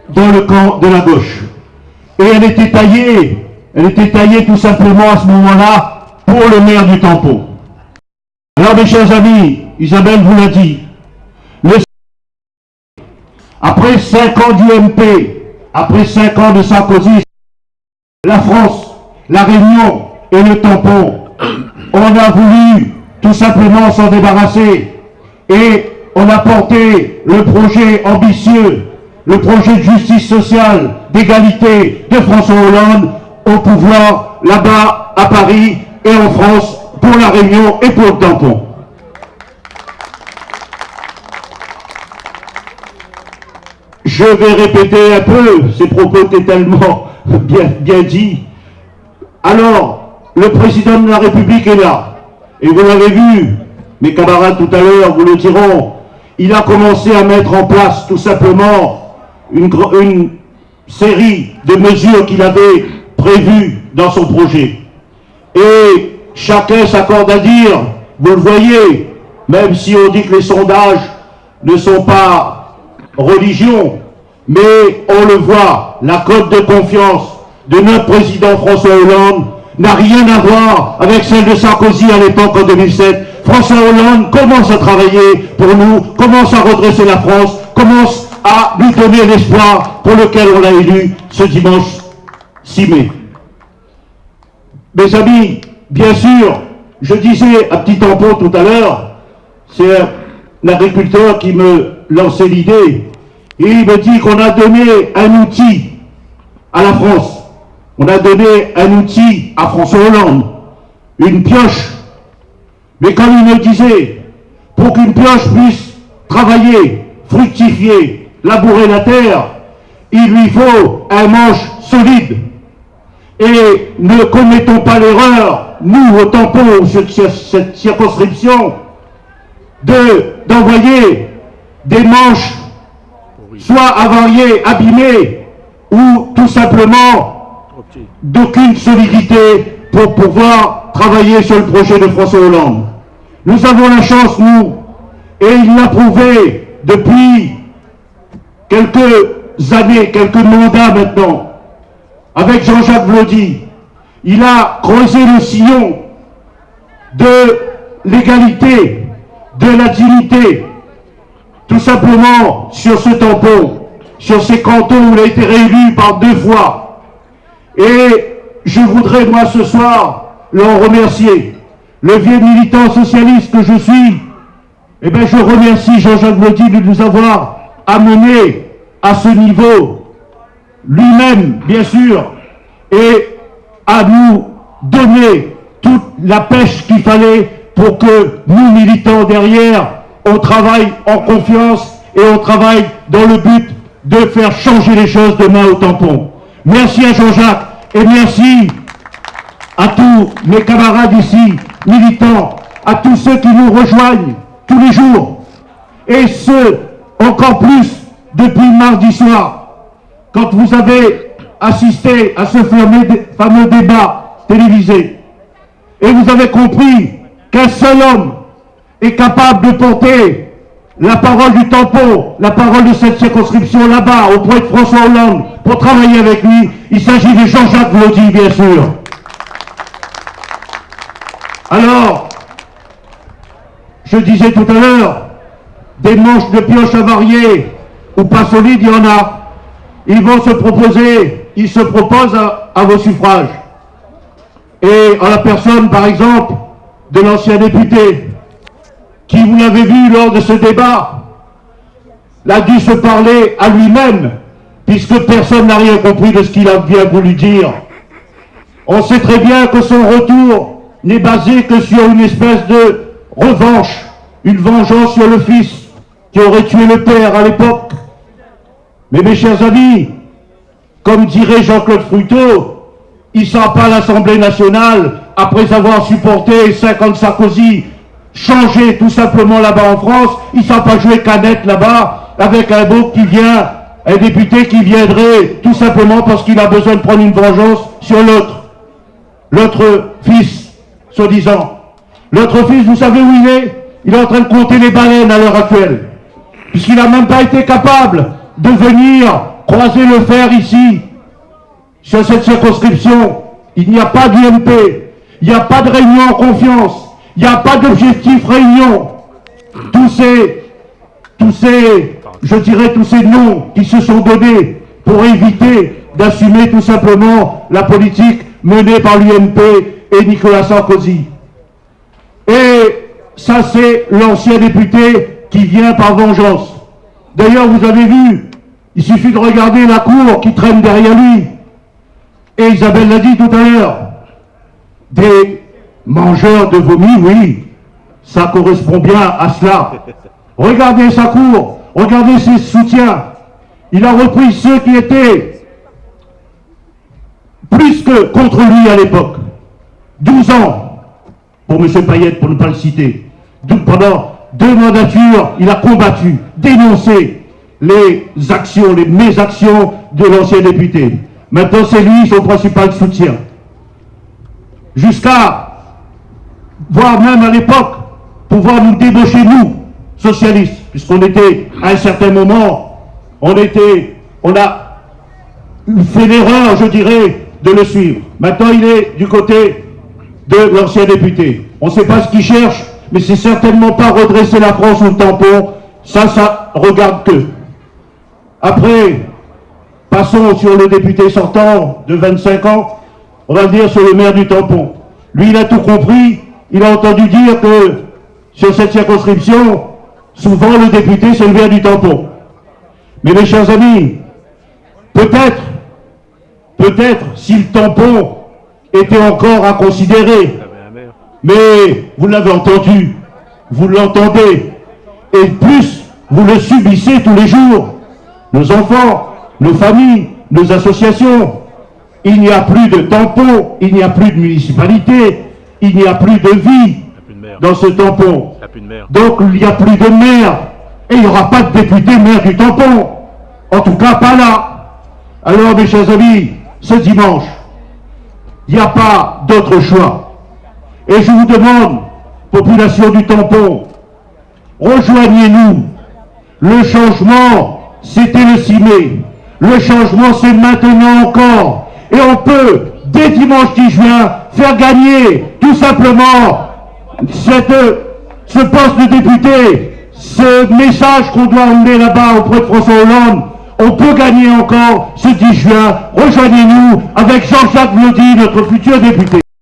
dans le camp de la gauche. Et elle était taillée tout simplement à ce moment-là pour le maire du Tampon. Alors mes chers amis, Isabelle vous l'a dit, après 5 ans d'UMP, après 5 ans de Sarkozy, la France, la Réunion et le Tampon, on a voulu tout simplement s'en débarrasser et on a porté le projet ambitieux, le projet de justice sociale, d'égalité de François Hollande au pouvoir là-bas à Paris et en France pour la Réunion et pour le Tampon. Je vais répéter un peu, ces propos étaient tellement bien dit. Alors, le président de la République est là. Et vous l'avez vu, mes camarades tout à l'heure vous le diront, il a commencé à mettre en place tout simplement une série de mesures qu'il avait prévues dans son projet. Et chacun s'accorde à dire, vous le voyez, même si on dit que les sondages ne sont pas religion, mais on le voit, la cote de confiance de notre président François Hollande n'a rien à voir avec celle de Sarkozy à l'époque en 2007. François Hollande commence à travailler pour nous, commence à redresser la France, commence à nous donner l'espoir pour lequel on l'a élu ce dimanche 6 mai. Mes amis, bien sûr, je disais à Petit Tampon tout à l'heure, c'est un agriculteur qui me lançait l'idée, et il me dit qu'on a donné un outil à la France. On a donné un outil à François Hollande, une pioche. Mais comme il me disait, pour qu'une pioche puisse travailler, fructifier, labourer la terre, il lui faut un manche solide. Et ne commettons pas l'erreur, nous au Tampon, cette circonscription, d'envoyer des manches soit avariées, abîmées, ou tout simplement d'aucune solidité pour pouvoir travailler sur le projet de François Hollande. Nous avons la chance, nous, et il l'a prouvé depuis quelques années, quelques mandats maintenant, avec Jean-Jacques Vlody. Il a creusé le sillon de l'égalité, de la dignité, tout simplement sur ce tampon, sur ces cantons où il a été réélu par 2 fois. Et je voudrais, moi, ce soir, l'en remercier. Le vieux militant socialiste que je suis, eh bien, je remercie Jean-Jacques Vlody de nous avoir amenés à ce niveau, lui-même, bien sûr, et à nous donner toute la pêche qu'il fallait pour que nous, militants derrière, on travaille en confiance et on travaille dans le but de faire changer les choses demain au tampon. Merci à Jean-Jacques et merci à tous mes camarades ici, militants, à tous ceux qui nous rejoignent tous les jours, et ceux encore plus depuis mardi soir, quand vous avez assisté à ce fameux débat télévisé, et vous avez compris qu'un seul homme est capable de porter la parole du tampon, la parole de cette circonscription là-bas, auprès de François Hollande, pour travailler avec lui. Il s'agit de Jean-Jacques Vlody, bien sûr. Alors, je disais tout à l'heure, des manches de pioche avariées ou pas solides, il y en a. Ils vont se proposer, ils se proposent à vos suffrages. Et en la personne, par exemple, de l'ancien député, qui, vous l'avez vu lors de ce débat, a dû se parler à lui-même, puisque personne n'a rien compris de ce qu'il a bien voulu dire. On sait très bien que son retour n'est basé que sur une espèce de revanche, une vengeance sur le fils qui aurait tué le père à l'époque. Mais mes chers amis, comme dirait Jean-Claude Fruteau, il ne sera pas à l'Assemblée nationale après avoir supporté 50 Sarkozy, changer tout simplement là-bas en France. Il ne sera pas jouer canette là-bas avec un beau qui vient, un député qui viendrait tout simplement parce qu'il a besoin de prendre une vengeance sur l'autre fils, soi-disant. L'autre fils, vous savez où il est? Il est en train de compter les baleines à l'heure actuelle, puisqu'il n'a même pas été capable de venir croisez le fer ici, sur cette circonscription. Il n'y a pas d'UMP, il n'y a pas de réunion en confiance, il n'y a pas d'objectif réunion. Tous ces noms qui se sont donnés pour éviter d'assumer tout simplement la politique menée par l'UMP et Nicolas Sarkozy. Et ça, c'est l'ancien député qui vient par vengeance. D'ailleurs, vous avez vu, il suffit de regarder la cour qui traîne derrière lui. Et Isabelle l'a dit tout à l'heure, des mangeurs de vomi, oui, ça correspond bien à cela. Regardez sa cour, regardez ses soutiens. Il a repris ceux qui étaient plus que contre lui à l'époque. 12 ans pour M. Payette, pour ne pas le citer. Pendant 2 mandatures, il a combattu, dénoncé les actions, les mésactions de l'ancien député. Maintenant, c'est lui son principal soutien. Jusqu'à, voire même à l'époque, pouvoir nous débaucher, nous, socialistes, puisqu'on était, à un certain moment, on a fait l'erreur, je dirais, de le suivre. Maintenant, il est du côté de l'ancien député. On ne sait pas ce qu'il cherche, mais c'est certainement pas redresser la France au tampon. Ça regarde que. Après, passons sur le député sortant de 25 ans, on va dire sur le maire du tampon. Lui, il a tout compris, il a entendu dire que sur cette circonscription, souvent le député, c'est le maire du tampon. Mais mes chers amis, peut-être, si le tampon était encore à considérer, mais vous l'avez entendu, vous l'entendez, et plus vous le subissez tous les jours. Nos enfants, nos familles, nos associations. Il n'y a plus de tampon, il n'y a plus de municipalité, il n'y a plus de vie dans ce tampon. Donc il n'y a plus de maire, et il n'y aura pas de député maire du tampon. En tout cas, pas là. Alors, mes chers amis, ce dimanche, il n'y a pas d'autre choix. Et je vous demande, population du tampon, rejoignez-nous. Le changement, c'était le 6 mai. Le changement, c'est maintenant encore. Et on peut, dès dimanche 10 juin, faire gagner tout simplement ce poste de député, ce message qu'on doit emmener là-bas auprès de François Hollande. On peut gagner encore ce 10 juin. Rejoignez-nous avec Jean-Jacques Vlody, notre futur député.